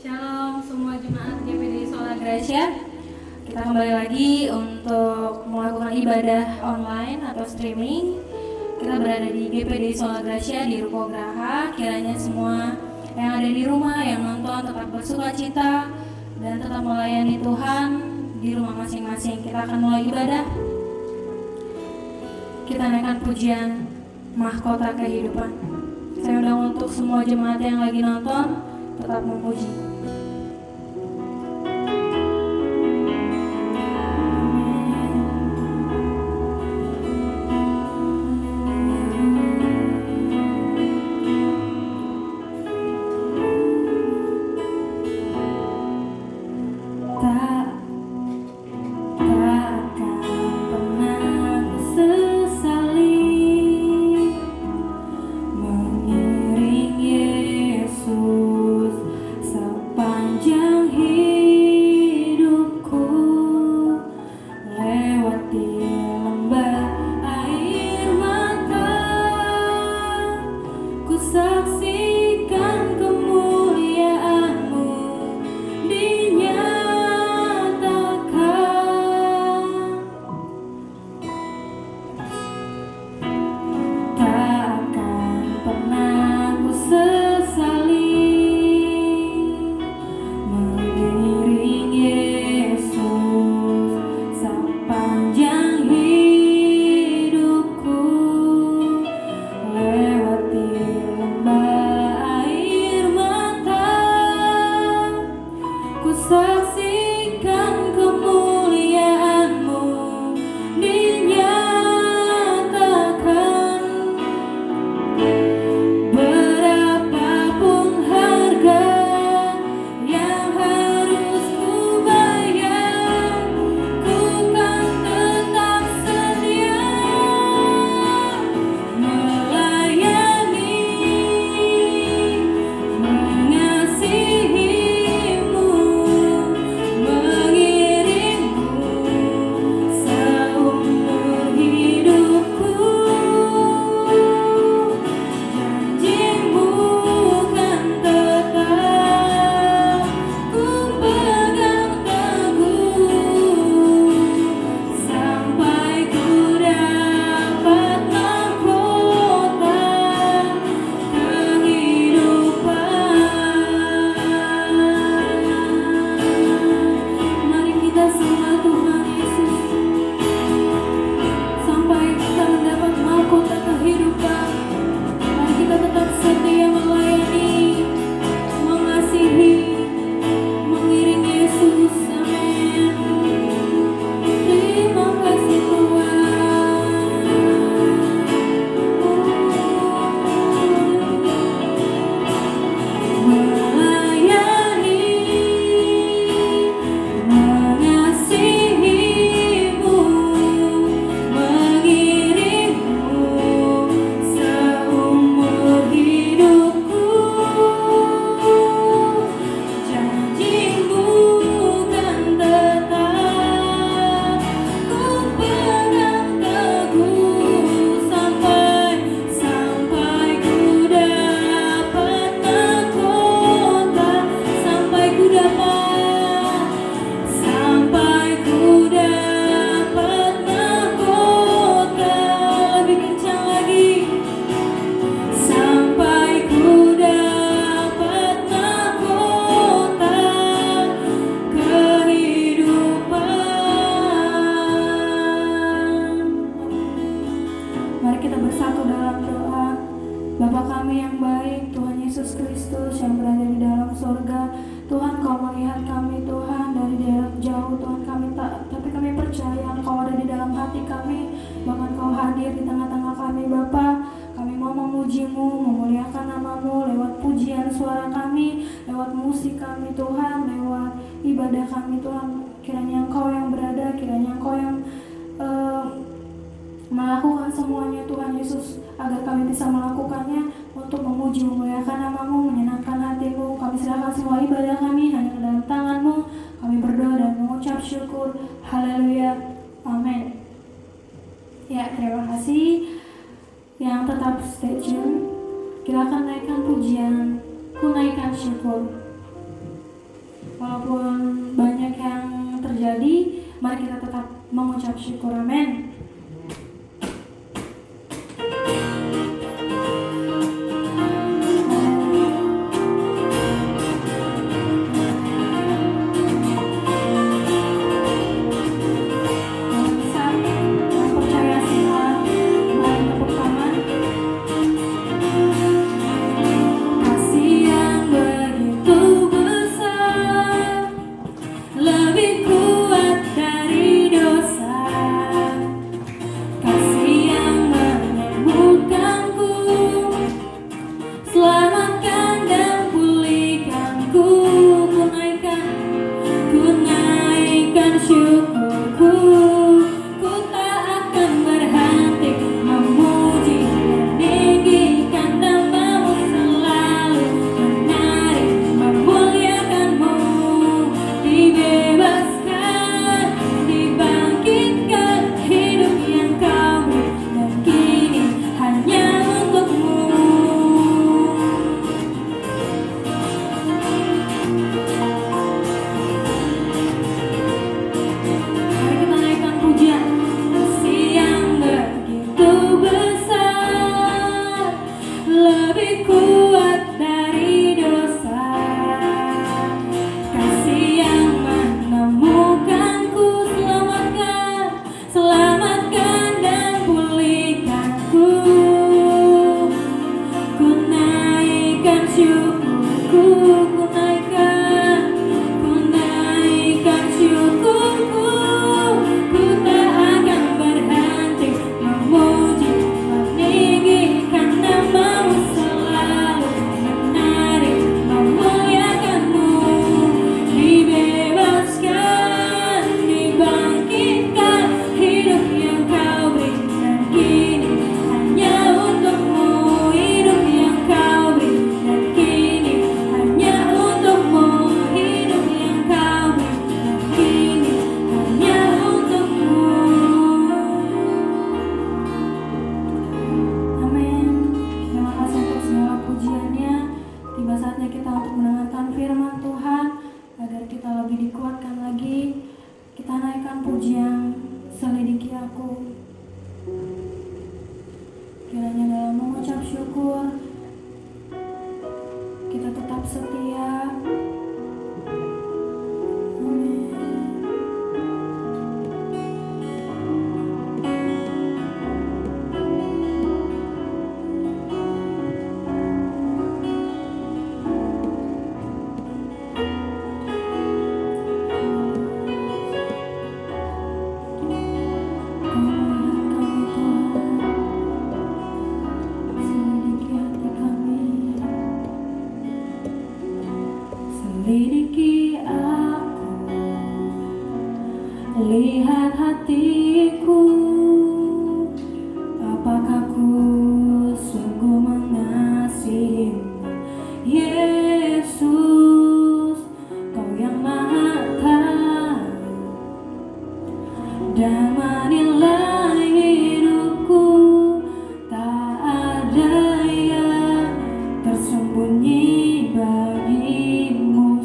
Shalom semua jemaat GPD Sola Gracia. Kita kembali lagi untuk melakukan ibadah online atau streaming. Kita berada di GPD Sola Gracia di Ruko Graha. Kiranya semua yang ada di rumah, yang nonton tetap bersuka cita dan tetap melayani Tuhan di rumah masing-masing. Kita akan mulai ibadah. Kita naikkan pujian Mahkota Kehidupan. Saya undang untuk semua jemaat yang lagi nonton tetap memuji. Melakukan semuanya Tuhan Yesus, agar kami bisa melakukannya untuk memuji, memuliakan nama-Mu, menyenangkan hati-Mu. Kami serahkan semua ibadah kami hanya ke dalam tangan-Mu. Kami berdoa dan mengucap syukur. Haleluya. Amin. Ya, terima kasih yang tetap stay tune. Kita akan naikkan pujian, ku naikkan syukur. walaupun banyak yang terjadi, mari kita tetap mengucap syukur. Amin. Selidiki aku, lihat hatiku, apakah ku sungguh mengasihimu, Yesus, Kau yang Maha Tahu dan menilai hidupku, tak ada yang tersembunyi bagimu.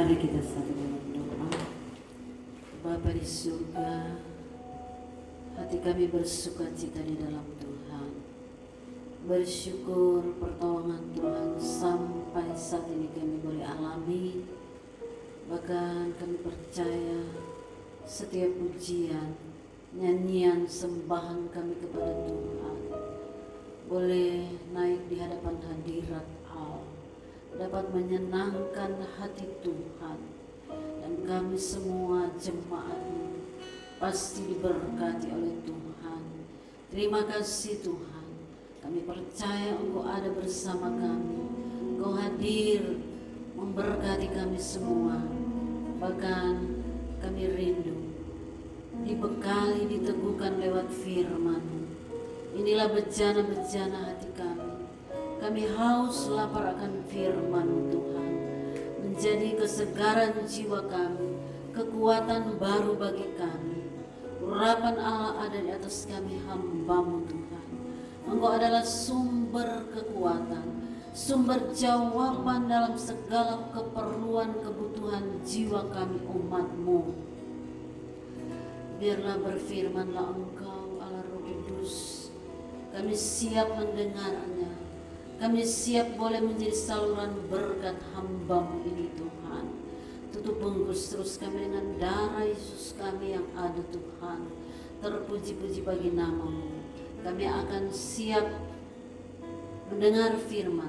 Mari kita satu dalam doa. Bapa di surga, hati kami bersuka cita di dalam Tuhan. Bersyukur pertolongan Tuhan sampai saat ini kami boleh alami. Bahkan kami percaya setiap pujian, nyanyian, sembahan kami kepada Tuhan boleh naik di hadapan hadirat Allah, dapat menyenangkan hati Tuhan, dan kami semua jemaat-Mu pasti diberkati oleh Tuhan. Terima kasih Tuhan, kami percaya Engkau ada bersama kami, Engkau hadir memberkati kami semua. Bahkan kami rindu dibekali, diteguhkan lewat firman-Mu. Inilah bejana-bejana hati kami. Kami haus lapar akan firman Tuhan, menjadi kesegaran jiwa kami, kekuatan baru bagi kami. Urapan Allah ada di atas kami, hamba-Mu Tuhan. Engkau adalah sumber kekuatan, sumber jawaban dalam segala keperluan kebutuhan jiwa kami, umat-Mu. Biarlah berfirmanlah Engkau, Allah Roh Kudus. Kami siap mendengarnya. Kami siap boleh menjadi saluran berkat hamba-Mu ini Tuhan. Tutup bungkus terus kami dengan darah Yesus kami yang ada Tuhan. Terpuji-puji bagi nama-Mu. Kami akan siap mendengar firman.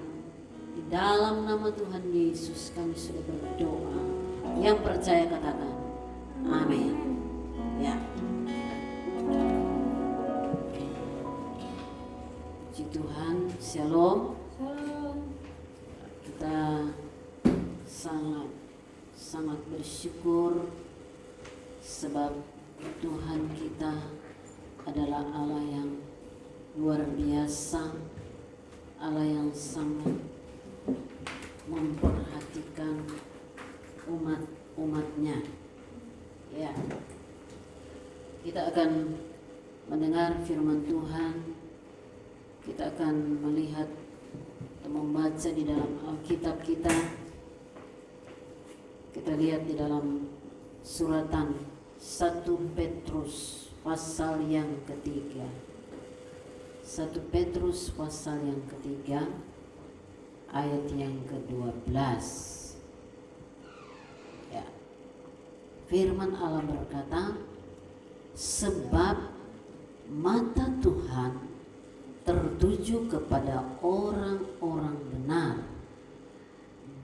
Di dalam nama Tuhan Yesus kami sudah berdoa. Yang percaya katakan amin. Ya. Puji Tuhan, shalom. Kita sangat bersyukur sebab Tuhan kita adalah Allah yang luar biasa, Allah yang sangat memperhatikan umatnya. Ya, kita akan mendengar firman Tuhan. Kita akan melihat atau membaca di dalam Alkitab kita. Kita lihat di dalam suratan 1 Petrus pasal yang ketiga. 1 Petrus pasal yang ketiga ayat yang ke-12. Ya. Firman Allah berkata, sebab mata Tuhan tertuju kepada orang-orang benar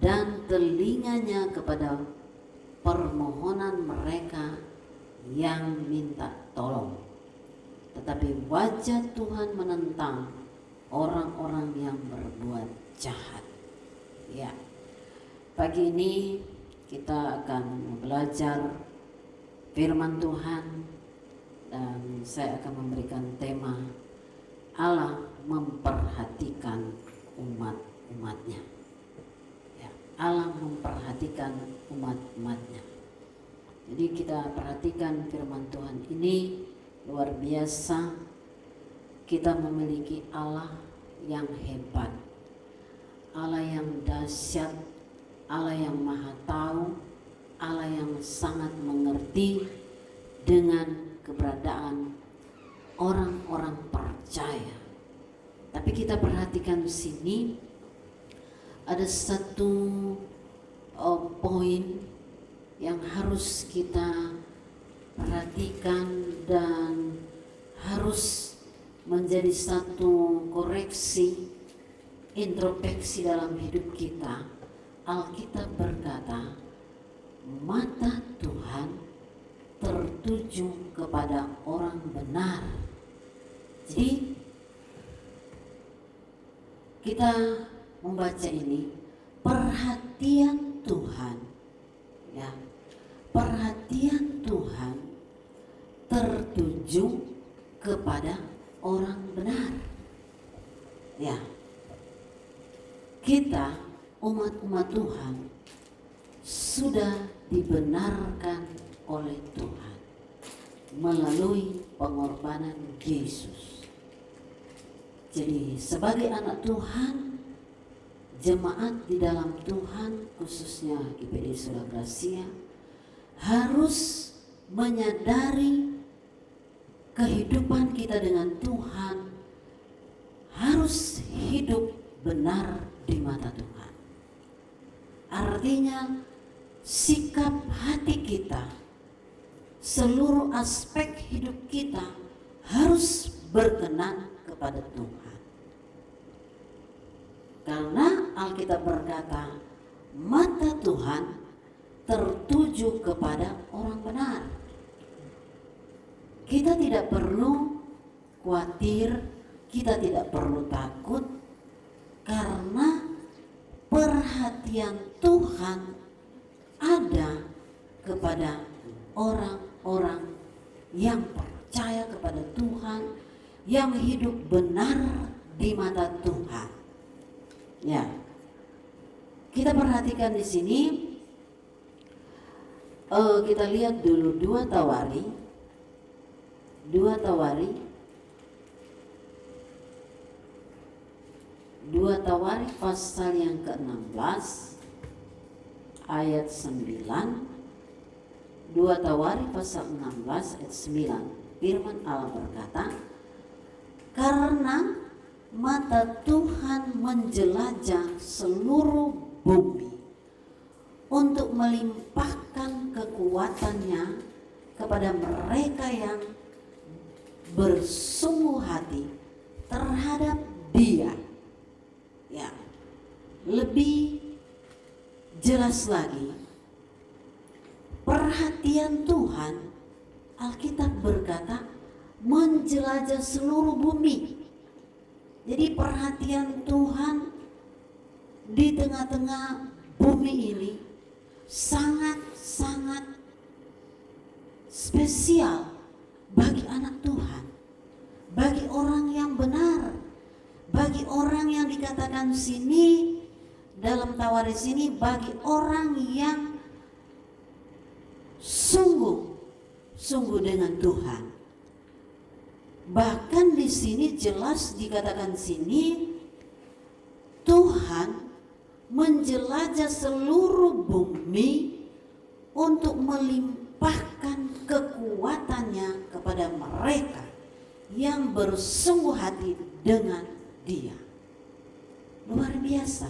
dan telinganya kepada permohonan mereka yang minta tolong. Tetapi wajah Tuhan menentang orang-orang yang berbuat jahat. Ya, pagi ini kita akan belajar firman Tuhan dan saya akan memberikan tema Allah memperhatikan umat-umatnya. Ya, Allah memperhatikan umat-umatnya. Jadi kita perhatikan firman Tuhan ini luar biasa. Kita memiliki Allah yang hebat, Allah yang dahsyat, Allah yang maha tahu, Allah yang sangat mengerti dengan keberadaan orang-orang percaya. Tapi kita perhatikan di sini ada satu poin yang harus kita perhatikan dan harus menjadi satu koreksi, introspeksi dalam hidup kita. Alkitab berkata, mata Tuhan tertuju kepada orang benar. Jadi kita membaca ini, perhatian Tuhan, ya, perhatian Tuhan tertuju kepada orang benar. Ya, kita umat-umat Tuhan sudah dibenarkan oleh Tuhan melalui pengorbanan Yesus. Jadi sebagai anak Tuhan, jemaat di dalam Tuhan, khususnya IPD Sola Gracia, harus menyadari kehidupan kita dengan Tuhan harus hidup benar di mata Tuhan. Artinya sikap hati kita, seluruh aspek hidup kita harus berkenan kepada Tuhan. Karena Alkitab berkata, mata Tuhan tertuju kepada orang benar. Kita tidak perlu khawatir, kita tidak perlu takut, karena perhatian Tuhan ada kepada orang-orang yang percaya kepada Tuhan, yang hidup benar di mata Tuhan. Ya, kita perhatikan di sini. Kita lihat dulu 2 Tawari pasal yang ke-16 ayat 9. 2 Tawari pasal 16 ayat 9. Firman Allah berkata, karena mata Tuhan menjelajah seluruh bumi untuk melimpahkan kekuatannya kepada mereka yang bersungguh hati terhadap Dia. Ya, lebih jelas lagi, perhatian Tuhan, Alkitab berkata, menjelajah seluruh bumi. Jadi perhatian Tuhan di tengah-tengah bumi ini sangat-sangat spesial bagi anak Tuhan, bagi orang yang benar, bagi orang yang dikatakan sini dalam Tawari sini, bagi orang yang sungguh dengan Tuhan. Bahkan di sini jelas dikatakan sini Tuhan menjelajah seluruh bumi untuk melimpahkan kekuatannya kepada mereka yang bersungguh hati dengan Dia. Luar biasa,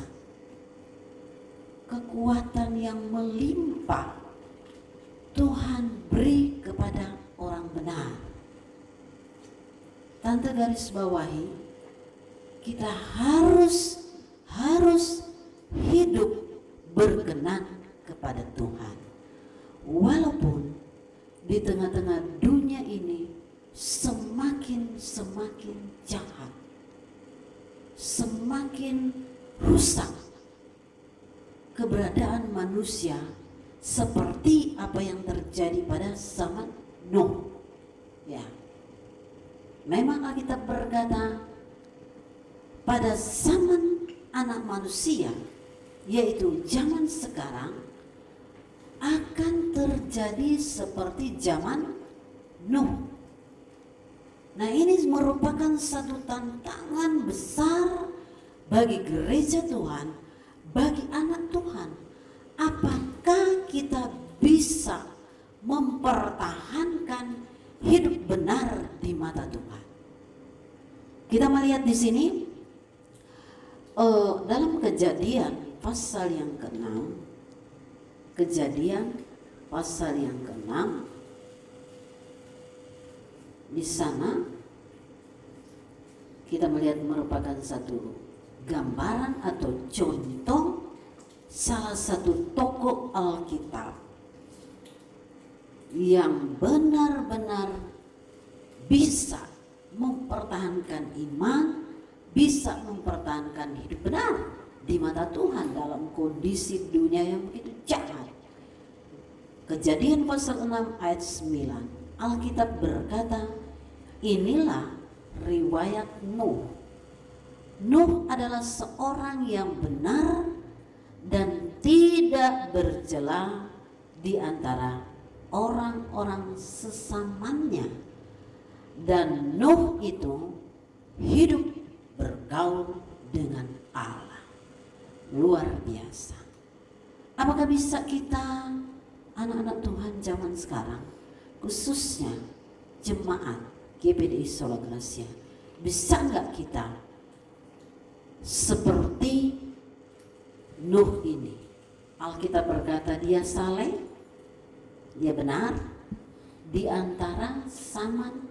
kekuatan yang melimpah Tuhan beri kepada orang benar. Tante garis bawahi, kita harus hidup berkenan kepada Tuhan. Walaupun di tengah-tengah dunia ini semakin jahat, semakin rusak keberadaan manusia, seperti apa yang terjadi pada zaman Nuh. Ya, memang Alkitab berkata pada zaman anak manusia, yaitu zaman sekarang, akan terjadi seperti zaman Nuh. Nah, ini merupakan satu tantangan besar bagi gereja Tuhan, bagi anak Tuhan. Apakah kita bisa mempertahankan hidup benar di mata Tuhan? Kita melihat di sini dalam Kejadian pasal yang ke-6, Kejadian pasal yang ke-6, di sana kita melihat merupakan satu gambaran atau contoh salah satu tokoh Alkitab yang benar-benar bisa mempertahankan iman, bisa mempertahankan hidup benar di mata Tuhan dalam kondisi dunia yang begitu jahat. Kejadian pasal 6 ayat 9, Alkitab berkata, inilah riwayat Nuh. Nuh adalah seorang yang benar dan tidak bercela di antara orang-orang sesamanya. Dan Nuh itu hidup bergaul dengan Allah. luar biasa. Apakah bisa kita anak-anak Tuhan zaman sekarang, khususnya jemaat GPDI Sola Gracia, bisa nggak kita seperti Nuh ini? Alkitab berkata dia saleh, dia benar di antara zaman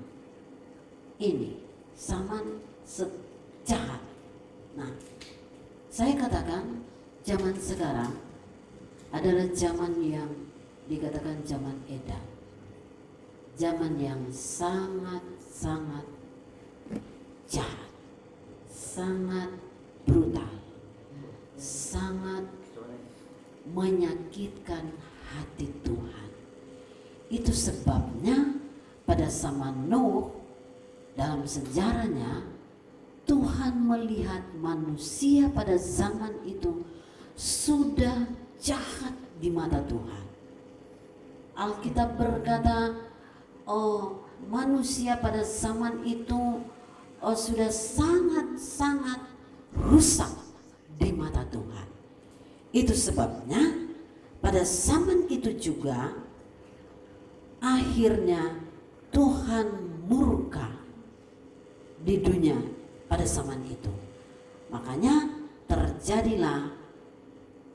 ini, zaman sejahat. Nah, saya katakan zaman sekarang adalah zaman yang dikatakan zaman edan, zaman yang sangat-sangat jahat, sangat brutal, sangat menyakitkan hati Tuhan. Itu sebabnya pada zaman Nuh, dalam sejarahnya Tuhan melihat manusia pada zaman itu sudah jahat di mata Tuhan. Alkitab berkata, oh, manusia pada zaman itu sudah sangat-sangat rusak di mata Tuhan. Itu sebabnya pada zaman itu juga akhirnya Tuhan murka di dunia pada zaman itu. Makanya terjadilah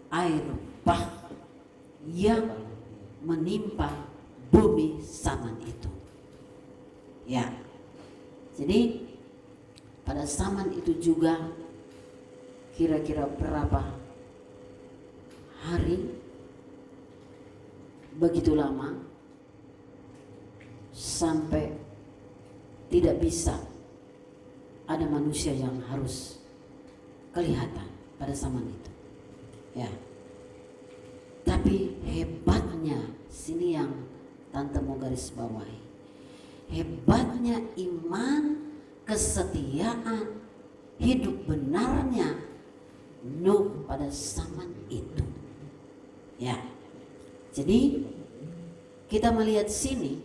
air bah yang menimpa bumi zaman itu. Ya, jadi pada zaman itu juga kira-kira berapa hari, begitu lama sampai tidak bisa ada manusia yang harus kelihatan pada zaman itu. Ya. Tapi hebatnya, sini yang Tante mau garis bawahi, hebatnya iman, kesetiaan, hidup benarnya Nuh pada zaman itu. Ya, jadi kita melihat sini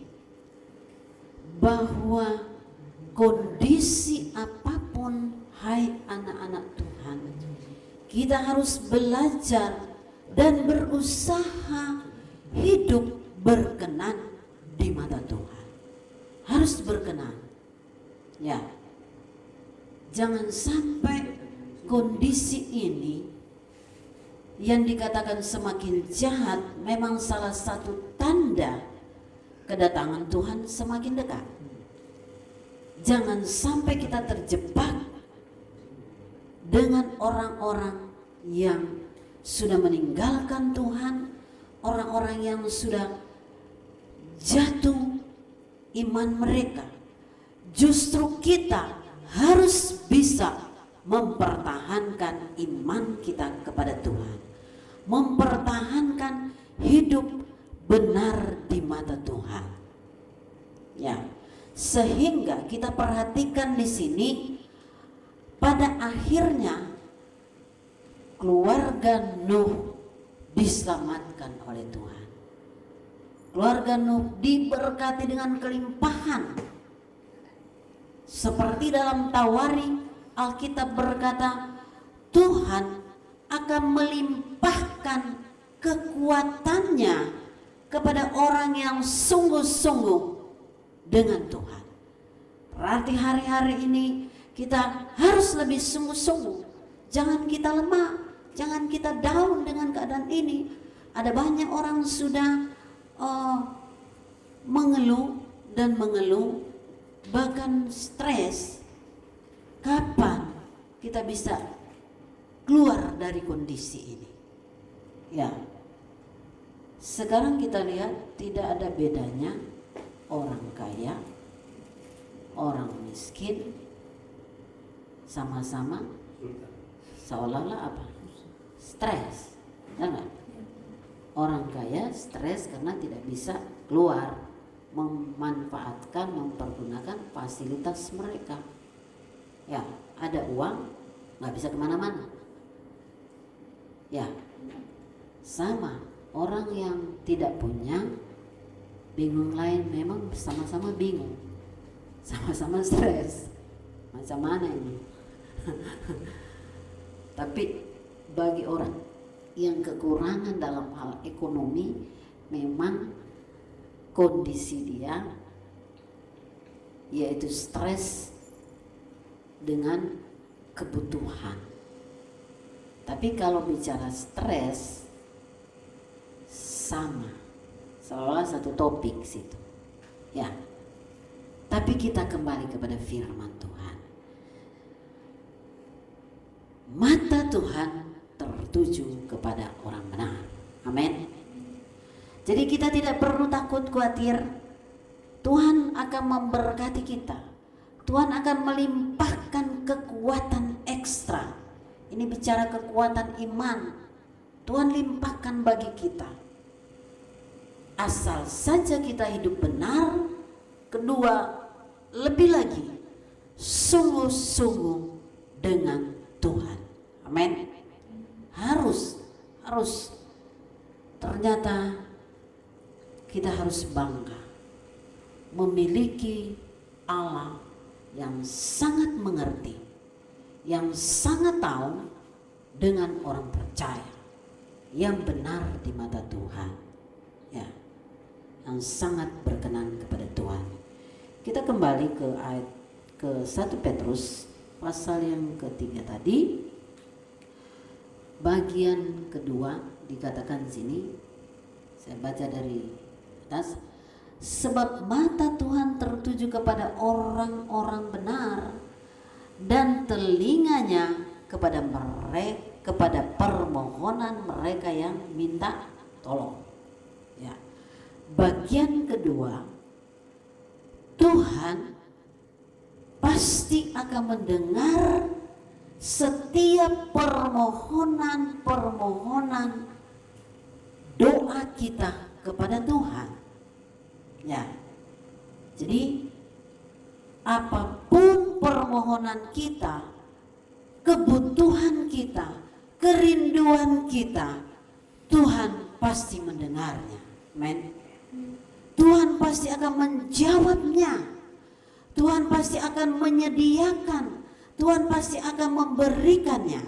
bahwa kondisi apapun, hai anak-anak Tuhan, kita harus belajar dan berusaha hidup berkenan di mata Tuhan. Harus berkenan. Ya, jangan sampai kondisi ini yang dikatakan semakin jahat memang salah satu tanda kedatangan Tuhan semakin dekat. Jangan sampai kita terjebak dengan orang-orang yang sudah meninggalkan Tuhan, orang-orang yang sudah jatuh iman mereka. Justru kita harus bisa mempertahankan iman kita kepada Tuhan, mempertahankan hidup benar di mata Tuhan. Ya, sehingga kita perhatikan di sini pada akhirnya keluarga Nuh diselamatkan oleh Tuhan. Keluarga Nuh diberkati dengan kelimpahan. Seperti dalam Tawari, Alkitab berkata, Tuhan akan melimpahkan kekuatannya kepada orang yang sungguh-sungguh dengan Tuhan. Berarti hari-hari ini kita harus lebih sungguh-sungguh. Jangan kita lemah, jangan kita down dengan keadaan ini. Ada banyak orang sudah mengeluh dan mengeluh, bahkan stres. Kapan kita bisa keluar dari kondisi ini? Ya, sekarang kita lihat tidak ada bedanya orang kaya, orang miskin, sama-sama seolah-olah apa? Stres, ya enggak? Orang kaya stres karena tidak bisa keluar, memanfaatkan, mempergunakan fasilitas mereka. Ya, ada uang, nggak bisa kemana-mana. Ya, sama orang yang tidak punya, bingung lain, memang sama-sama bingung, sama-sama stres. Macam mana ini? Tapi bagi orang yang kekurangan dalam hal ekonomi, memang kondisi dia yaitu stres dengan kebutuhan. Tapi kalau bicara stres, sama, seolah satu topik situ, ya. Tapi kita kembali kepada firman Tuhan. Mata Tuhan tertuju kepada orang benar. Amin. Jadi kita tidak perlu takut, khawatir. Tuhan akan memberkati kita. Tuhan akan melimpahkan kekuatan ekstra. Ini bicara kekuatan iman. Tuhan limpahkan bagi kita. Asal saja kita hidup benar. Kedua, lebih lagi, sungguh-sungguh dengan Tuhan. Amin. Harus. Ternyata kita harus bangga memiliki Allah yang sangat mengerti, yang sangat tahu dengan orang percaya, yang benar di mata Tuhan, ya, yang sangat berkenan kepada Tuhan. Kita kembali ke ayat ke 1 Petrus pasal yang ketiga tadi, bagian kedua dikatakan sini, saya baca dari atas. Sebab mata Tuhan tertuju kepada orang-orang benar dan telinganya kepada mereka, kepada permohonan mereka yang minta tolong. Ya. Bagian kedua, Tuhan pasti akan mendengar setiap permohonan doa kita kepada Tuhan. Ya, jadi apapun permohonan kita, kebutuhan kita, kerinduan kita, Tuhan pasti mendengarnya. Amin. Tuhan pasti akan menjawabnya. Tuhan pasti akan menyediakan. Tuhan pasti akan memberikannya.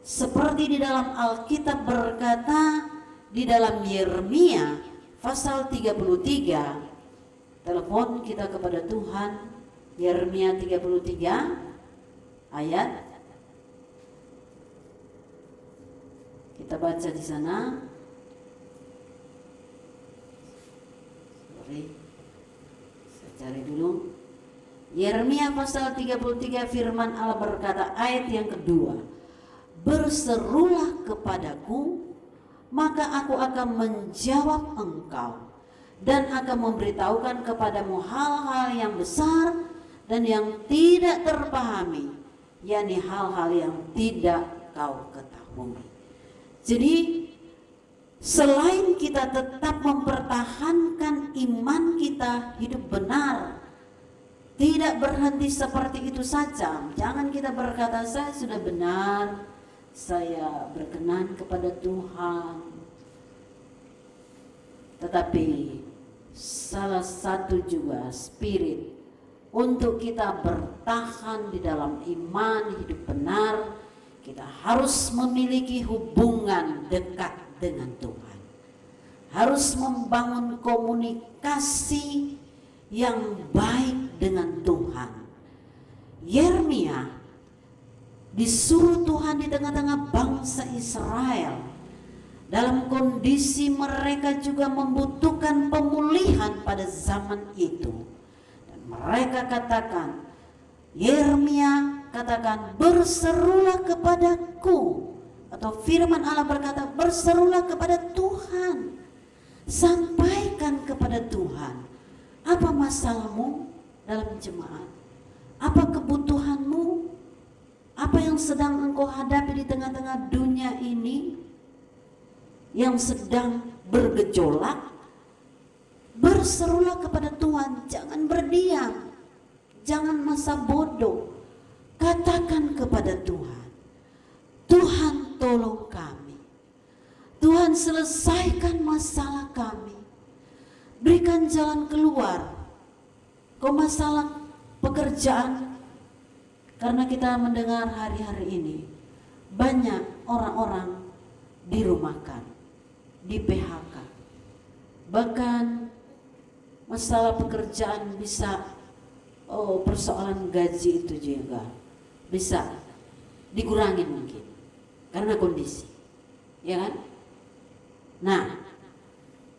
Seperti di dalam Alkitab berkata, di dalam Yeremia pasal 33, telepon kita kepada Tuhan. Yeremia 33 ayat, kita baca di sana. Saya cari dulu. Yeremia pasal 33 firman Allah berkata, ayat yang kedua, berserulah kepadaku, maka aku akan menjawab engkau dan akan memberitahukan kepadamu hal-hal yang besar dan yang tidak terpahami, yakni hal-hal yang tidak kau ketahui. Jadi selain kita tetap mempertahankan iman kita hidup benar, tidak berhenti seperti itu saja. Jangan kita berkata saya sudah benar, saya berkenan kepada Tuhan. Tetapi salah satu juga spirit untuk kita bertahan di dalam iman hidup benar, kita harus memiliki hubungan dekat dengan Tuhan. Harus membangun komunikasi yang baik dengan Tuhan. Yeremia disuruh Tuhan di tengah-tengah bangsa Israel, dalam kondisi mereka juga membutuhkan pemulihan pada zaman itu. Dan mereka katakan, Yeremia katakan, berserulah kepadaku. Atau firman Allah berkata, berserulah kepada Tuhan. Sampaikan kepada Tuhan, apa masalahmu dalam jemaat? Apa kebutuhanmu? Apa yang sedang engkau hadapi di tengah-tengah dunia ini yang sedang bergejolak? Berserulah kepada Tuhan, jangan berdiam, jangan masa bodoh. Katakan kepada Tuhan, Tuhan tolong kami, Tuhan selesaikan masalah kami, berikan jalan keluar. Kau masalah pekerjaan, karena kita mendengar hari-hari ini banyak orang-orang dirumahkan, di PHK. Bahkan masalah pekerjaan bisa, persoalan gaji itu juga bisa dikurangin mungkin karena kondisi, ya kan? Nah,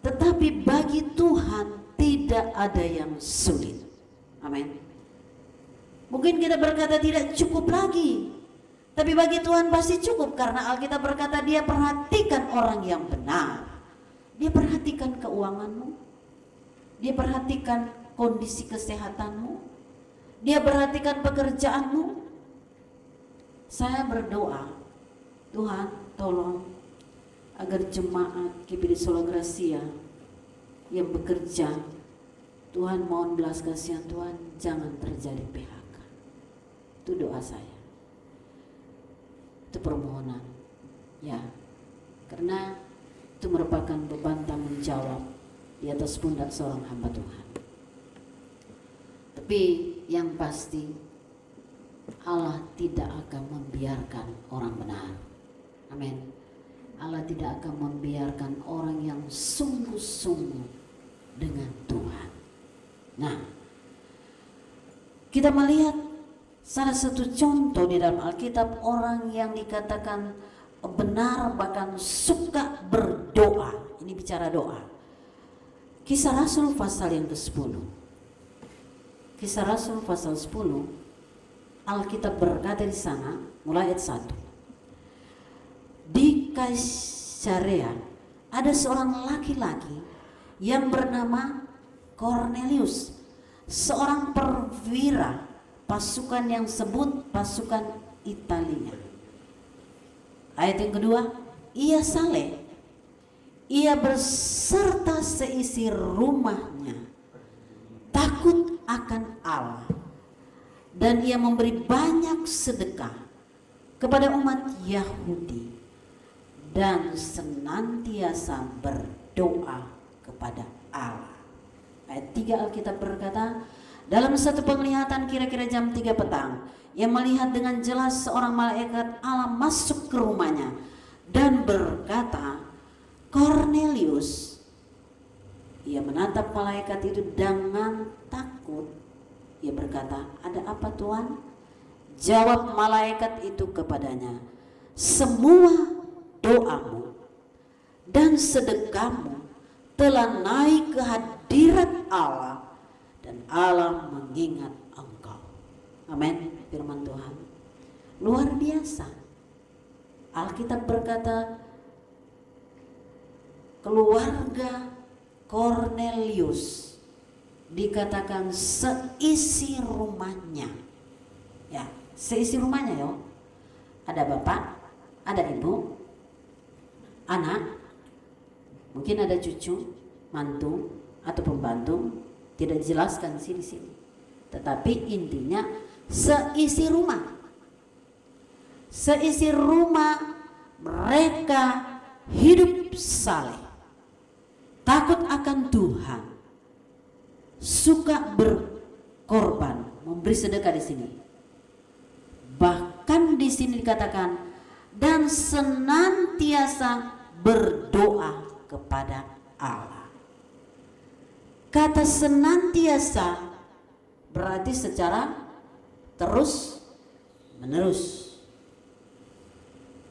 tetapi bagi Tuhan tidak ada yang sulit. Amin. Mungkin kita berkata tidak cukup lagi, tapi bagi Tuhan pasti cukup, karena Alkitab berkata Dia perhatikan orang yang benar. Dia perhatikan keuanganmu, Dia perhatikan kondisi kesehatanmu, Dia perhatikan pekerjaanmu. Saya berdoa, Tuhan tolong agar jemaat GPD Solo Gracia yang bekerja, Tuhan mohon belas kasihan Tuhan, jangan terjadi PHK. Itu doa saya, itu permohonan, ya, karena itu merupakan beban tanggung jawab di atas pundak seorang hamba Tuhan. Tapi yang pasti Allah tidak akan membiarkan orang benar. Amin. Allah tidak akan membiarkan orang yang sungguh-sungguh dengan Tuhan. Nah, kita melihat salah satu contoh di dalam Alkitab, orang yang dikatakan benar bahkan suka berdoa. Ini bicara doa. Kisah Rasul pasal yang ke-10. Kisah Rasul pasal 10, Alkitab berkata di sana, mulai ayat 1. Di Kaisarea ada seorang laki-laki yang bernama Kornelius, seorang perwira pasukan yang sebut pasukan Italia. Ayat yang kedua, ia saleh, ia berserta seisi rumahnya takut akan Allah, dan ia memberi banyak sedekah kepada umat Yahudi dan senantiasa berdoa kepada Allah. Ayat 3 Alkitab berkata, dalam satu penglihatan kira-kira jam 3 petang, ia melihat dengan jelas seorang malaikat Allah masuk ke rumahnya dan berkata, Kornelius. Ia menatap malaikat itu dengan takut. Ia berkata, ada apa Tuhan? Jawab malaikat itu kepadanya, semua doamu dan sedekahmu telah naik ke hadirat Allah, dan Allah mengingat engkau. Amin. Firman Tuhan luar biasa. Alkitab berkata keluarga Kornelius dikatakan seisi rumahnya, ya, seisi rumahnya yo. Ada bapak, ada ibu, anak, mungkin ada cucu, mantu atau pembantu, tidak dijelaskan di sini. Tetapi intinya seisi rumah. Seisi rumah mereka hidup saleh, takut akan Tuhan, suka berkorban, memberi sedekah di sini. Bahkan di sini dikatakan dan senantiasa berdoa kepada Allah. Kata senantiasa berarti secara terus menerus.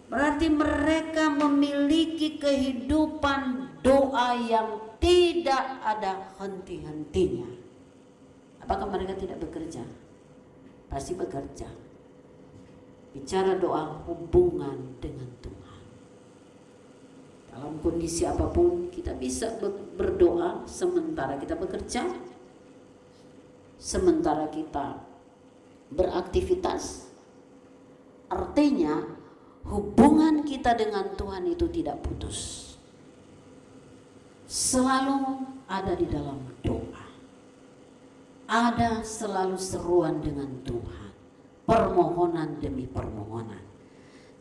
Berarti mereka memiliki kehidupan doa yang tidak ada henti-hentinya. Apakah mereka tidak bekerja? Pasti bekerja. Bicara doa hubungan dengan Tuhan. Dalam kondisi apapun kita bisa berdoa sementara kita bekerja, sementara kita beraktivitas. Artinya hubungan kita dengan Tuhan itu tidak putus. Selalu ada di dalam doa. Ada selalu seruan dengan Tuhan. Permohonan demi permohonan.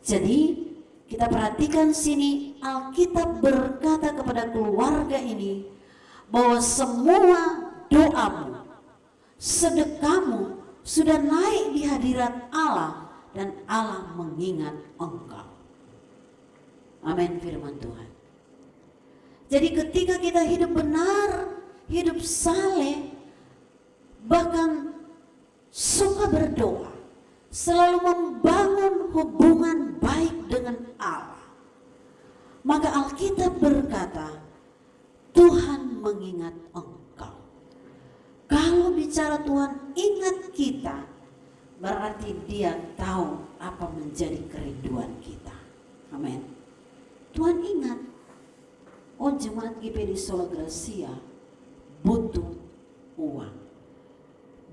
Jadi kita perhatikan sini, Alkitab berkata kepada keluarga ini bahwa semua doamu, sedekahmu sudah naik di hadirat Allah, dan Allah mengingat engkau. Amin firman Tuhan. Jadi ketika kita hidup benar, hidup saleh, bahkan suka berdoa, selalu membangun hubungan baik dengan Allah, maka Alkitab berkata, Tuhan mengingat engkau. Kalau bicara Tuhan ingat kita, berarti Dia tahu apa menjadi kerinduan kita. Amin. Tuhan ingat. Oh, jemaat GPD Solo Gracia butuh uang,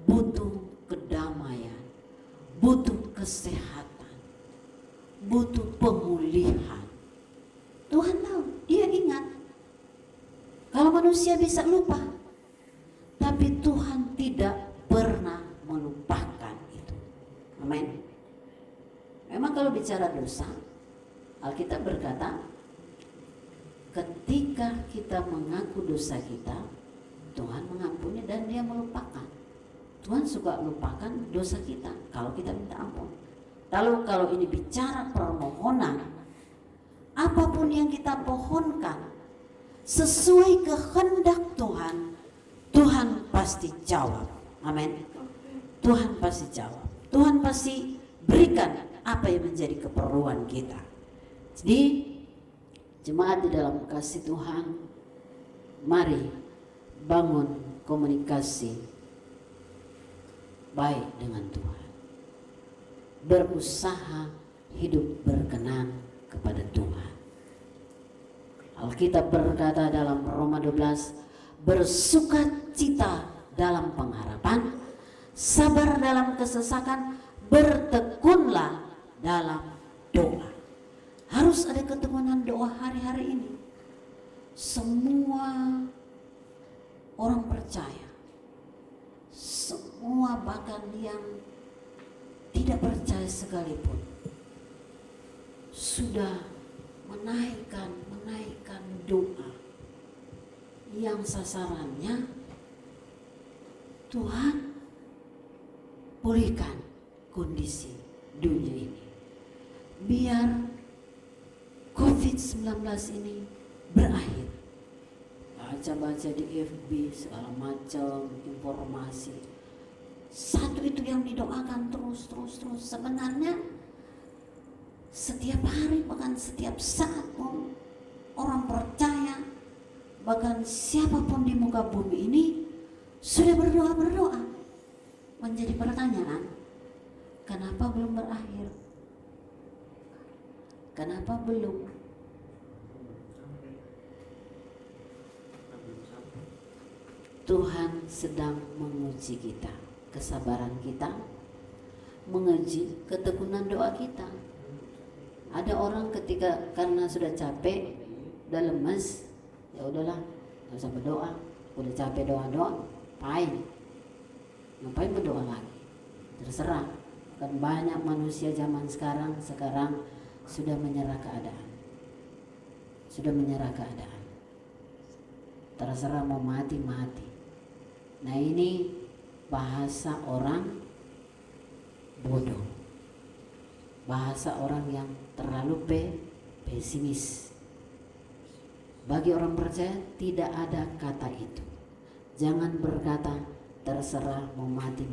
butuh kedamaian, butuh kesehatan, butuh pemulihan. Tuhan tahu, Dia ingat. Kalau manusia bisa lupa, tapi Tuhan tidak pernah melupakan itu. Amin. Memang kalau bicara dosa, Alkitab berkata, ketika kita mengaku dosa kita, Tuhan mengampuni dan Dia melupakan. Tuhan suka lupakan dosa kita kalau kita minta ampun. Lalu kalau ini bicara permohonan, apapun yang kita pohonkan sesuai kehendak Tuhan, Tuhan pasti jawab. Amin. Tuhan pasti jawab. Tuhan pasti berikan apa yang menjadi keperluan kita. Jadi jemaat di dalam kasih Tuhan, mari bangun komunikasi baik dengan Tuhan. Berusaha hidup berkenan kepada Tuhan. Alkitab berkata dalam Roma 12, bersukacita dalam pengharapan, sabar dalam kesesakan, bertekunlah dalam doa. Harus ada ketekunan doa hari-hari ini. Semua orang percaya, semua bahkan yang tidak percaya sekalipun, sudah menaikkan doa yang sasarannya Tuhan pulihkan kondisi dunia ini, biar COVID-19 ini berakhir. Baca-baca di FB segala macam informasi, satu itu yang didoakan terus. Sebenarnya setiap hari, bahkan setiap saat pun orang percaya, bahkan siapapun di muka bumi ini sudah berdoa. Menjadi pertanyaan, kenapa belum berakhir? Kenapa belum? Tuhan sedang menguji kita, kesabaran kita, menguji ketekunan doa kita. Ada orang ketika karena sudah capek, udah lemes, ya udahlah, nggak usah berdoa, udah capek doa, ngapain berdoa lagi? Terserah. Kan banyak manusia zaman sekarang sudah menyerah keadaan. Terserah mau mati. Nah, ini bahasa orang bodoh. Bahasa orang yang terlalu pesimis. Bagi orang percaya tidak ada kata itu. Jangan berkata terserah mau mati.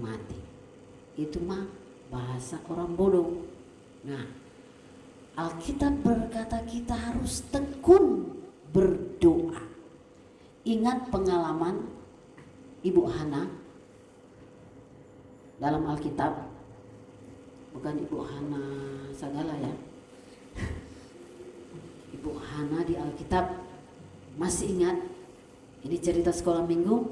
Itu mah bahasa orang bodoh. Nah, Alkitab berkata kita harus tekun berdoa. Ingat pengalaman Ibu Hana dalam Alkitab, bukan Ibu Hana Sagala ya. Ibu Hana di Alkitab, masih ingat? Ini cerita sekolah minggu,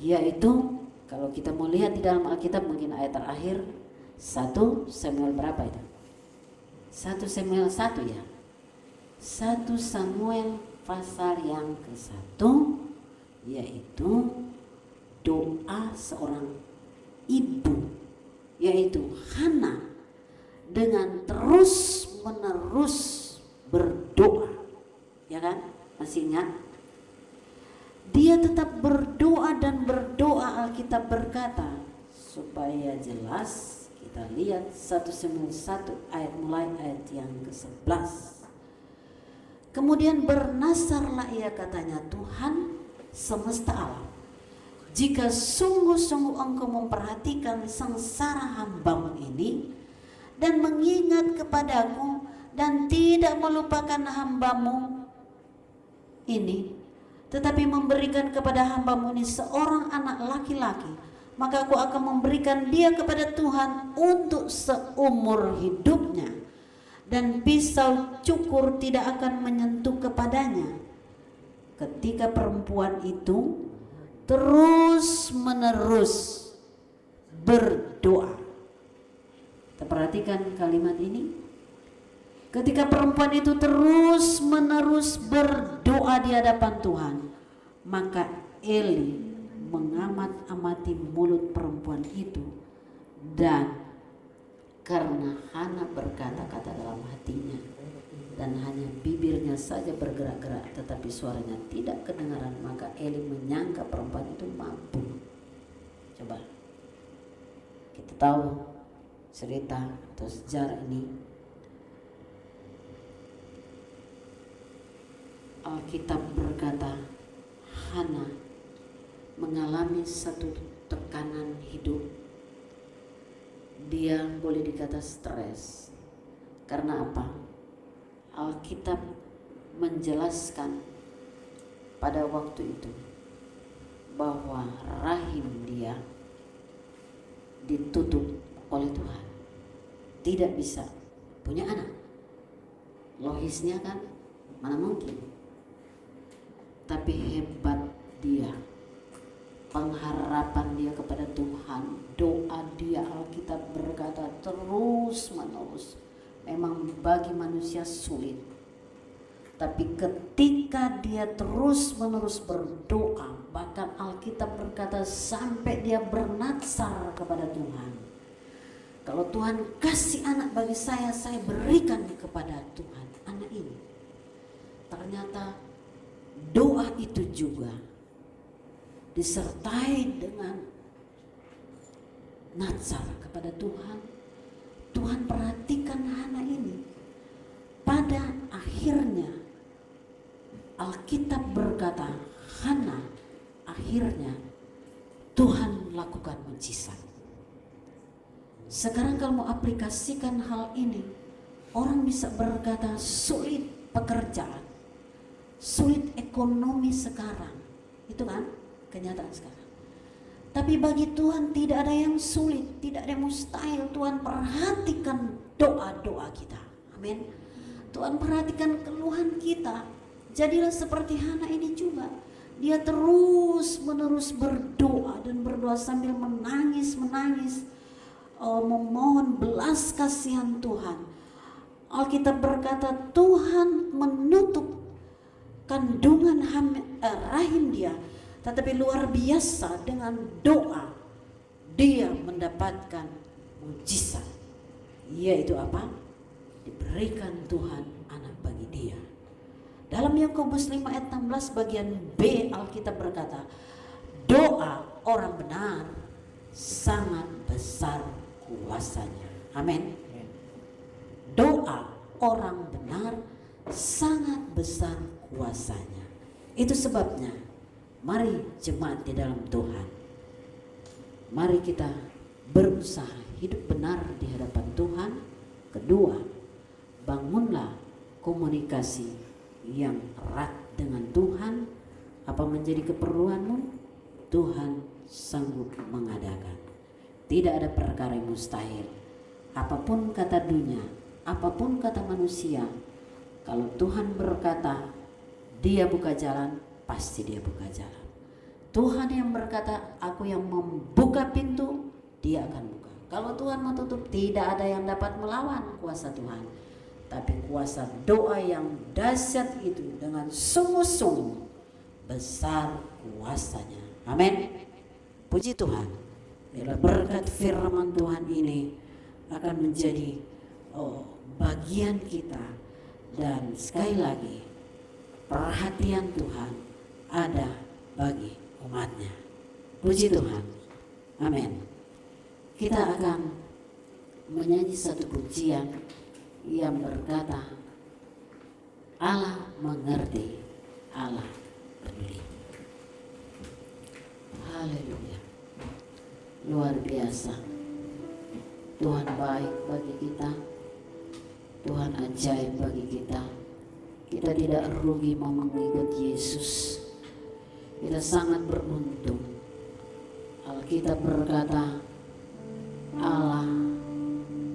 yaitu kalau kita mau lihat di dalam Alkitab, mungkin ayat terakhir 1 Samuel berapa itu? 1 Samuel 1 ya. 1 Samuel pasal yang ke-1, yaitu doa seorang ibu, yaitu Hana, dengan terus menerus berdoa, ya kan? Masih ingat? Dia tetap berdoa dan berdoa. Alkitab berkata, supaya jelas Kita lihat 1 Samuel 1 ayat mulai ayat yang ke-11. Kemudian bernasarlah ia, katanya, Tuhan semesta alam, jika sungguh-sungguh engkau memperhatikan sengsara hambamu ini dan mengingat kepadaku dan tidak melupakan hambamu ini, tetapi memberikan kepada hambamu ini seorang anak laki-laki, maka aku akan memberikan dia kepada Tuhan untuk seumur hidupnya, dan pisau cukur tidak akan menyentuh kepadanya. Ketika perempuan itu terus menerus berdoa. Kita perhatikan kalimat ini. Ketika perempuan itu terus menerus berdoa di hadapan Tuhan, maka Eli mengamat-amati mulut perempuan itu, dan karena Hana berkata-kata dalam hatinya dan hanya bibirnya saja bergerak-gerak tetapi suaranya tidak kedengaran, maka Eli menyangka perempuan itu mampu. Coba kita tahu cerita atau sejarah ini. Alkitab berkata Hana mengalami satu tekanan hidup. Dia boleh dikata stres. Karena apa? Alkitab menjelaskan pada waktu itu bahwa rahim dia ditutup oleh Tuhan, tidak bisa punya anak. Logisnya kan mana mungkin. Tapi hebat dia, pengharapan dia kepada Tuhan, doa dia, Alkitab berkata terus menerus. Memang bagi manusia sulit, tapi ketika dia terus menerus berdoa, bahkan Alkitab berkata sampai dia bernazar kepada Tuhan, kalau Tuhan kasih anak bagi saya berikan kepada Tuhan anak ini. Ternyata doa itu juga disertai dengan nazar kepada Tuhan. Tuhan perhatikan Hana ini. Pada akhirnya Alkitab berkata Hana akhirnya Tuhan lakukan mujizat. Sekarang kalau mau aplikasikan hal ini, orang bisa berkata sulit pekerjaan, sulit ekonomi sekarang, itu kan kenyataan sekarang. Tapi bagi Tuhan tidak ada yang sulit, tidak ada yang mustahil. Tuhan perhatikan doa-doa kita, amin. Tuhan perhatikan keluhan kita. Jadilah seperti Hana ini juga, dia terus menerus berdoa dan berdoa sambil menangis, memohon belas kasihan Tuhan. Alkitab berkata Tuhan menutup kandungan rahim dia, tetapi luar biasa dengan doa dia mendapatkan mujizat, yaitu apa? Diberikan Tuhan anak bagi dia. Dalam Yakobus 5 ayat 16 bagian B, Alkitab berkata doa orang benar sangat besar kuasanya, amin. Doa orang benar sangat besar kuasanya. Itu sebabnya mari jemaat di dalam Tuhan, mari kita berusaha hidup benar di hadapan Tuhan. Kedua, bangunlah komunikasi yang erat dengan Tuhan. Apa menjadi keperluanmu, Tuhan sanggup mengadakan. Tidak ada perkara yang mustahil. Apapun kata dunia, apapun kata manusia, kalau Tuhan berkata dia buka jalan, pasti dia buka jalan. Tuhan yang berkata aku yang membuka pintu, dia akan buka. Kalau Tuhan mau tutup, tidak ada yang dapat melawan kuasa Tuhan. Tapi kuasa doa yang dahsyat itu dengan sungguh-sungguh besar kuasanya, amin. Puji Tuhan, bila berkat firman Tuhan ini akan menjadi bagian kita. Dan sekali lagi, perhatian Tuhan ada bagi umatnya. Puji Tuhan, amin. Kita akan menyanyi satu pujian yang berkata, Allah mengerti, Allah peduli. Haleluya. Luar biasa. Tuhan baik bagi kita. Tuhan ajaib bagi kita. Kita tidak rugi mau mengikut Yesus. Kita sangat beruntung. Alkitab berkata, Allah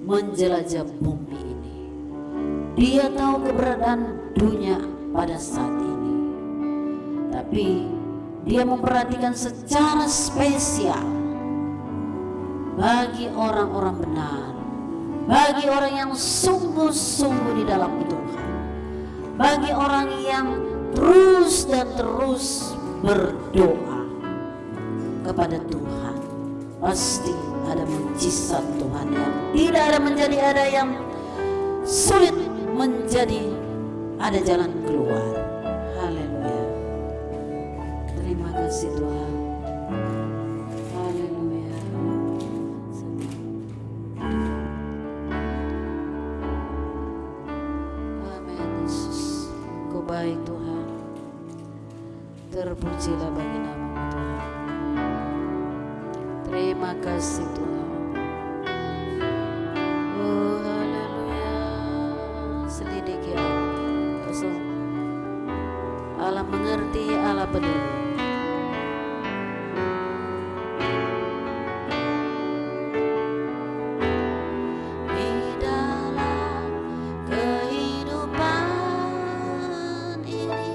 menjelajah bumi ini. Dia tahu keberadaan dunia pada saat ini. Tapi dia memperhatikan secara spesial bagi orang-orang benar, bagi orang yang sungguh-sungguh di dalam Tuhan, bagi orang yang terus dan terus berdoa kepada Tuhan. Pasti ada mujizat Tuhan yang tidak ada yang sulit menjadi ada jalan keluar. Haleluya. Terima kasih Tuhan. Haleluya. Amin Yesus. Kau baik Tuhan. Terpujilah bagi nama-Mu Tuhan. Terima kasih Tuhan. Oh haleluya. Selidiki Allah. Allah mengerti, Allah peduli. Di dalam kehidupan ini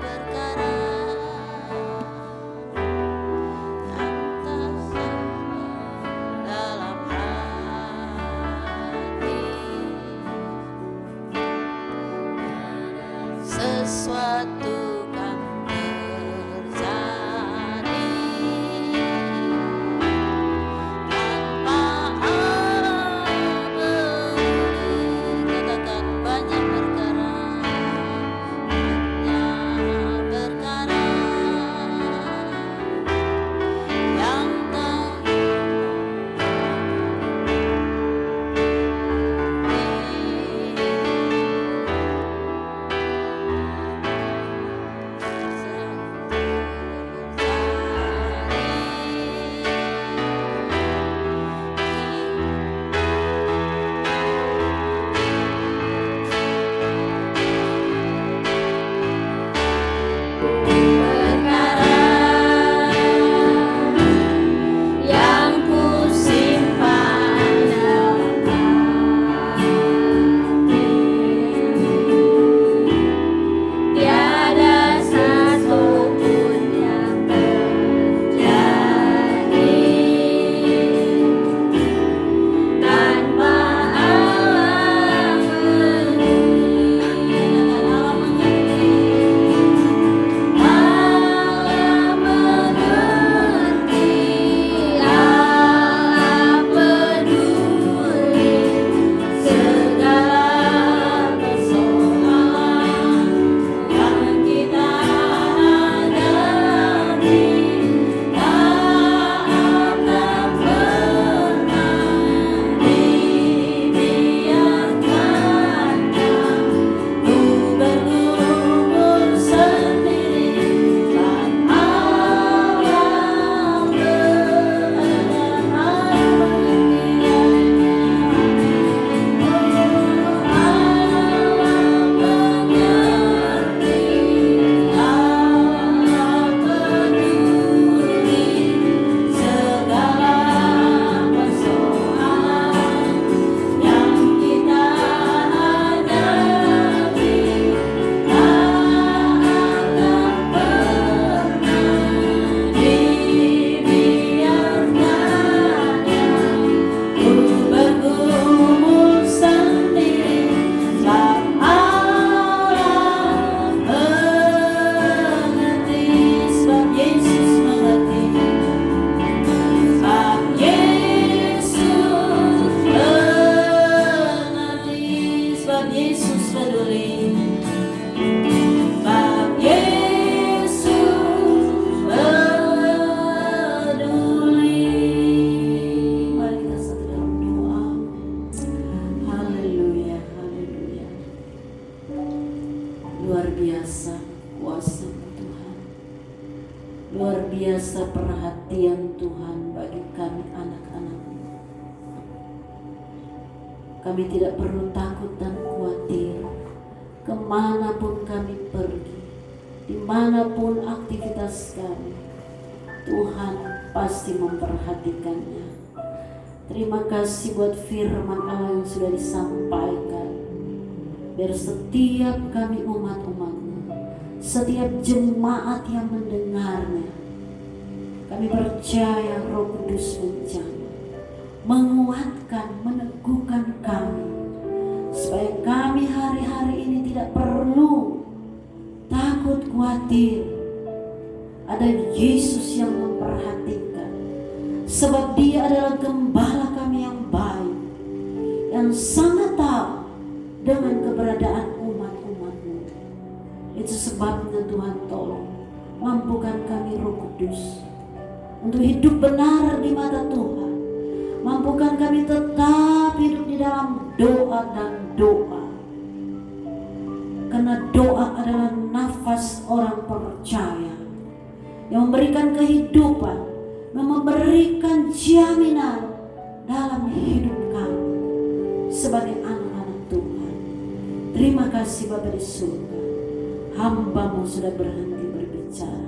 perkara yang tersimpan dalam hati, sesuatu kan terjadi tanpa Allah peduli. Katakan banyak perkara yang terjadi. rasa perhatian Tuhan bagi kami anak-anak-Mu. Kami tidak perlu takut dan khawatir kemanapun kami pergi, dimanapun aktivitas kami, Tuhan pasti memperhatikannya. Terima kasih buat firman Allah yang sudah disampaikan. Biar setiap kami umat-umat-Mu, setiap jemaat yang mendengarnya, kami percaya Roh Kudus menjamah, menguatkan, meneguhkan kami, supaya kami hari-hari ini tidak perlu takut khawatir. Ada Yesus yang memperhatikan, sebab Dia adalah gembala kami yang baik, yang sangat tahu dengan keberadaan umat-umat-Mu. Itu sebabnya Tuhan tolong mampukan kami Roh Kudus untuk hidup benar di mata Tuhan. Mampukan kami tetap hidup di dalam doa dan doa, karena doa adalah nafas orang percaya yang memberikan kehidupan, yang memberikan jaminan dalam hidup kami sebagai anak-anak Tuhan. Terima kasih Bapa di surga, hamba-Mu sudah berhenti berbicara,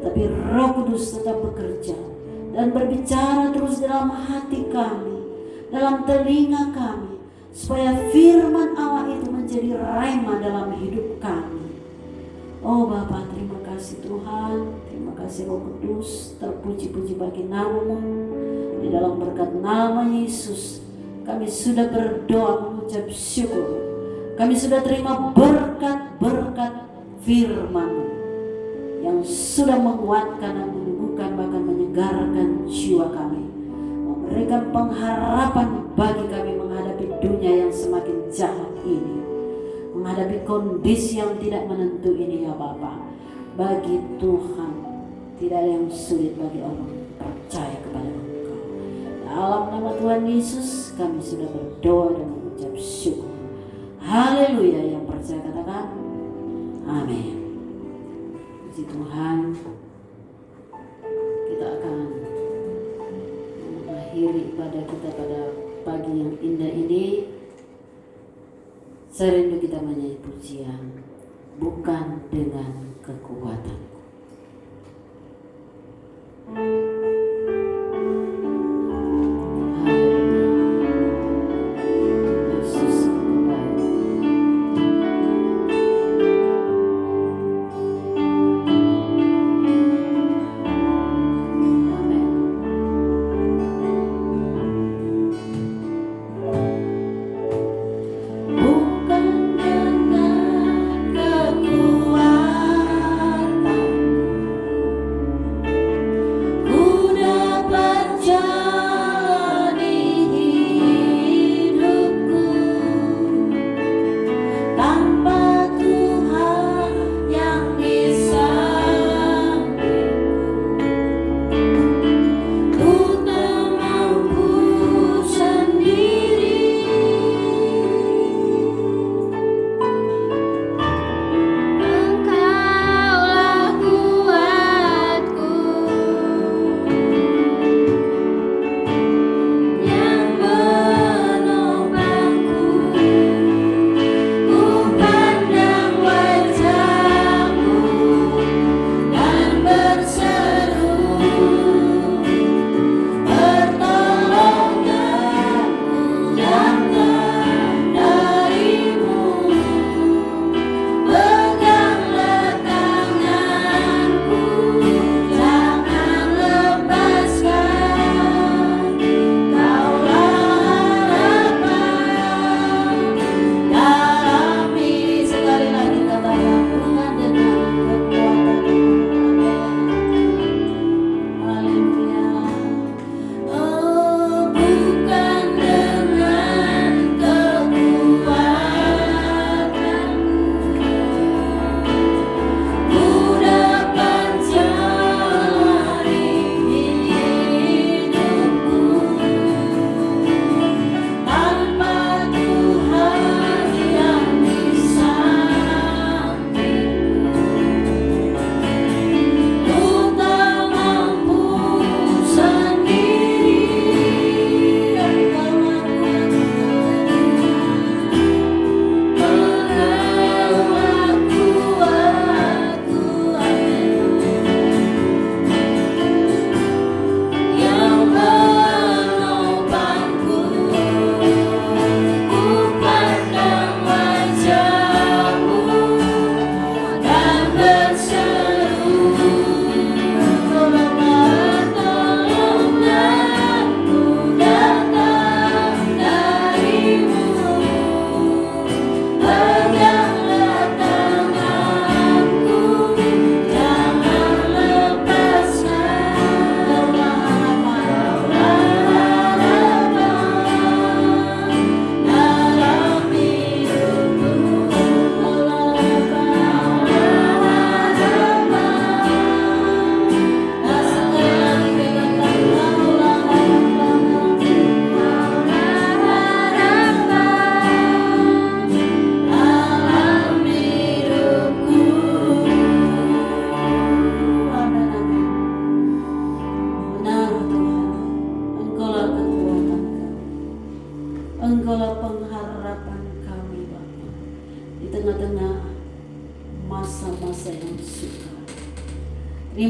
tapi Roh Kudus tetap bekerja dan berbicara terus dalam hati kami, dalam telinga kami, supaya firman Allah itu menjadi rema dalam hidup kami. Oh Bapa, terima kasih Tuhan, terima kasih Roh Kudus, terpuji-puji bagi nama-Mu. Di dalam berkat nama Yesus, kami sudah berdoa mengucap syukur. Kami sudah terima berkat-berkat firman-Mu yang sudah menguatkan dan meneguhkan, bahkan menyegarkan jiwa kami, memberikan pengharapan bagi kami menghadapi dunia yang semakin jahat ini, menghadapi kondisi yang tidak menentu ini ya Bapa. Bagi Tuhan tidak ada yang sulit bagi orang percaya kepada Engkau. Dalam nama Tuhan Yesus kami sudah berdoa dan mengucap syukur. Haleluya. Yang percaya katakan amin. Puji Tuhan. Kita akan mengakhiri ibadah kita pada pagi yang indah ini. Saya rindu kita menyanyi pujian, bukan dengan kekuatanku.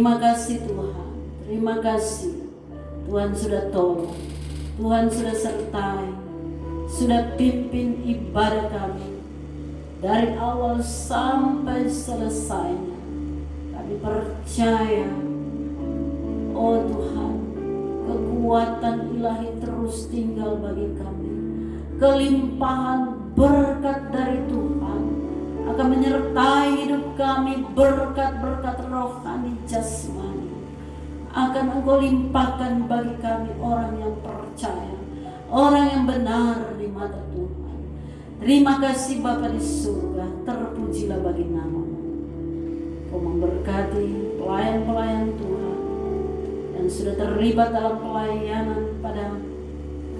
Terima kasih Tuhan, terima kasih. Tuhan sudah tolong, Tuhan sudah sertai, sudah pimpin ibadah kami dari awal sampai selesainya. Kami percaya, oh Tuhan, kekuatan ilahi terus tinggal bagi kami. Kelimpahan berkat dari Tuhan akan menyertai hidup kami, berkat-berkat rohani jasmani akan Engkau limpahkan bagi kami, orang yang percaya, orang yang benar di mata Tuhan. Terima kasih Bapa di surga, terpujilah bagi nama-Mu. Kau memberkati pelayan-pelayan Tuhan yang sudah terlibat dalam pelayanan pada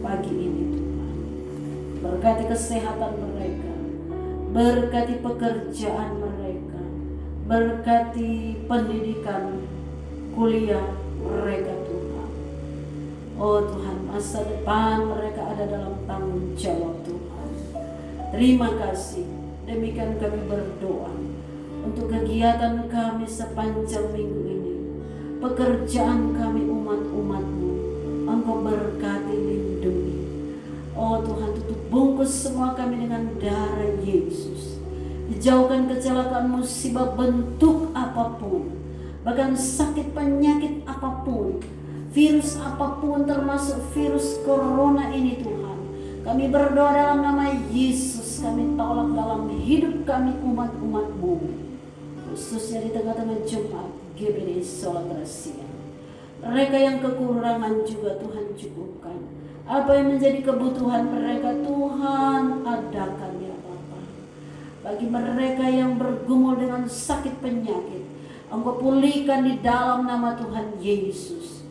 pagi ini Tuhan. Berkati kesehatan mereka, berkati pekerjaan mereka, berkati pendidikan kuliah mereka Tuhan. Oh Tuhan, masa depan mereka ada dalam tanggung jawab Tuhan. Terima kasih. Demikian kami berdoa untuk kegiatan kami sepanjang minggu ini, pekerjaan kami umat-umat-Mu, Engkau berkati, lindungi. Oh Tuhan, tutup bungkus semua kami dengan darah Yesus. Dijauhkan kecelakaan musibah bentuk apapun, bahkan sakit penyakit apapun, virus apapun termasuk virus corona ini Tuhan. Kami berdoa dalam nama Yesus, kami tolak dalam hidup kami umat-umat-Mu, khususnya di tengah-tengah jemaat GBD Sola Gracia. Mereka yang kekurangan juga Tuhan cukupkan. Apa yang menjadi kebutuhan mereka Tuhan adakan ya Bapa. Bagi mereka yang bergumul dengan sakit penyakit, Engkau pulihkan di dalam nama Tuhan Yesus.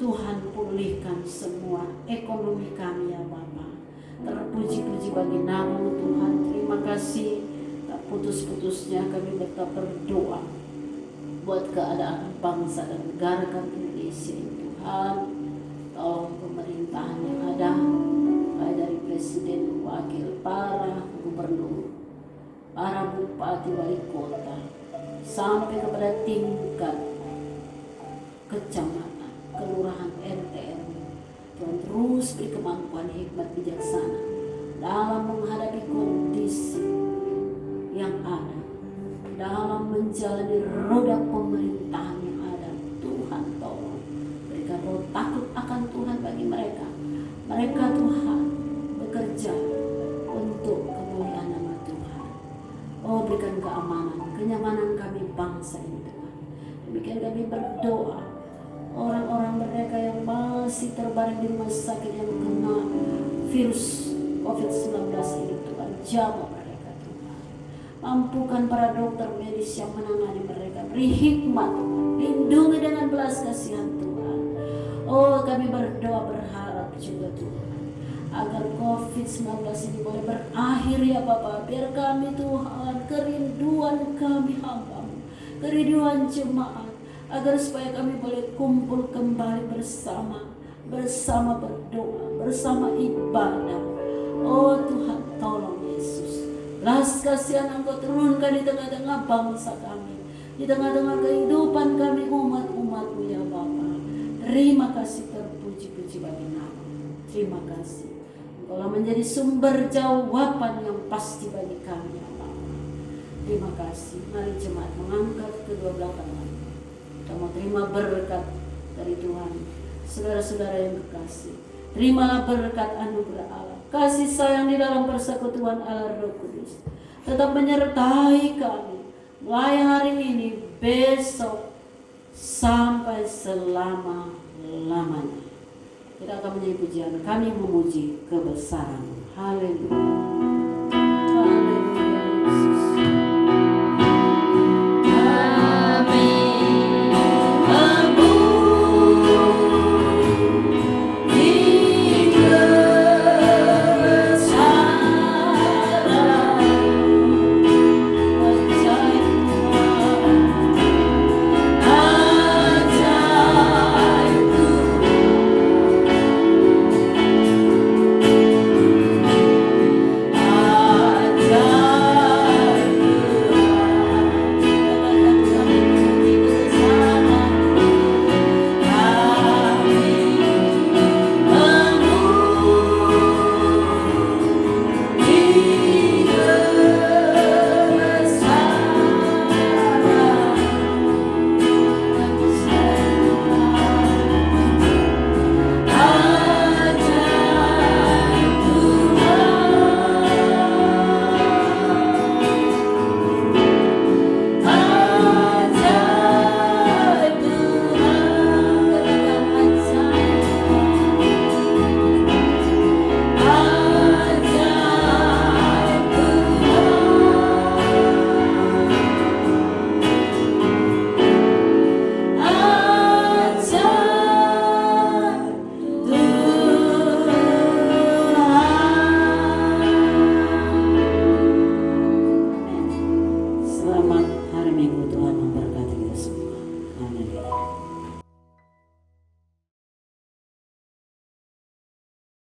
Tuhan pulihkan semua ekonomi kami ya Bapa. Terpuji-puji bagi nama-Mu Tuhan. Terima kasih. Tak putus-putusnya kami tetap berdoa buat keadaan bangsa dan negara kami Indonesia Tuhan. Tolong pemerintahan yang ada, baik dari presiden, wakil, para gubernur, para bupati, wali kota, sampai kepada tingkat kecamatan, kelurahan, RT RW. Tuhan terus beri kemampuan, hikmat, bijaksana dalam menghadapi kondisi yang ada, dalam menjalani roda pemerintahan yang ada. Tuhan tolong berikan roh takut akan Tuhan bagi mereka. Mereka Tuhan bekerja untuk kemuliaan nama Tuhan. Oh, berikan keamanan, kenyamanan kami bangsa ini Tuhan. Demikian kami berdoa, orang-orang mereka yang masih terbaring di rumah sakit yang kena virus COVID-19 ini Tuhan, jaga mereka Tuhan. Mampukan para dokter medis yang menangani mereka, beri hikmat, lindungi dengan belas kasihan Tuhan. Oh, kami berdoa berharap juga Tuhan, agar COVID-19 ini boleh berakhir ya Bapa. Biar kami Tuhan, kerinduan kami hamba-Mu, kerinduan jemaat, agar supaya kami boleh kumpul kembali bersama berdoa, bersama ibadah. Oh Tuhan, tolong Yesus, belas kasihan Engkau turunkan di tengah-tengah bangsa kami, di tengah-tengah kehidupan kami umat-umat-Mu ya Bapa. Terima kasih, terpuji-puji bagi nama-Mu. Terima kasih. Engkau menjadi sumber jawaban yang pasti bagi kami ya Bapa. Terima kasih. Mari jemaat mengangkat kedua belah tangan. Kita mau terima berkat dari Tuhan. Saudara-saudara yang berkasih, terimalah berkat anugerah Allah, kasih sayang di dalam persekutuan Allah Roh Kudus tetap menyertai kami mulai hari ini, besok, sampai selama-lamanya. Kita akan menyanyi pujian, kami memuji kebesaran. Haleluya.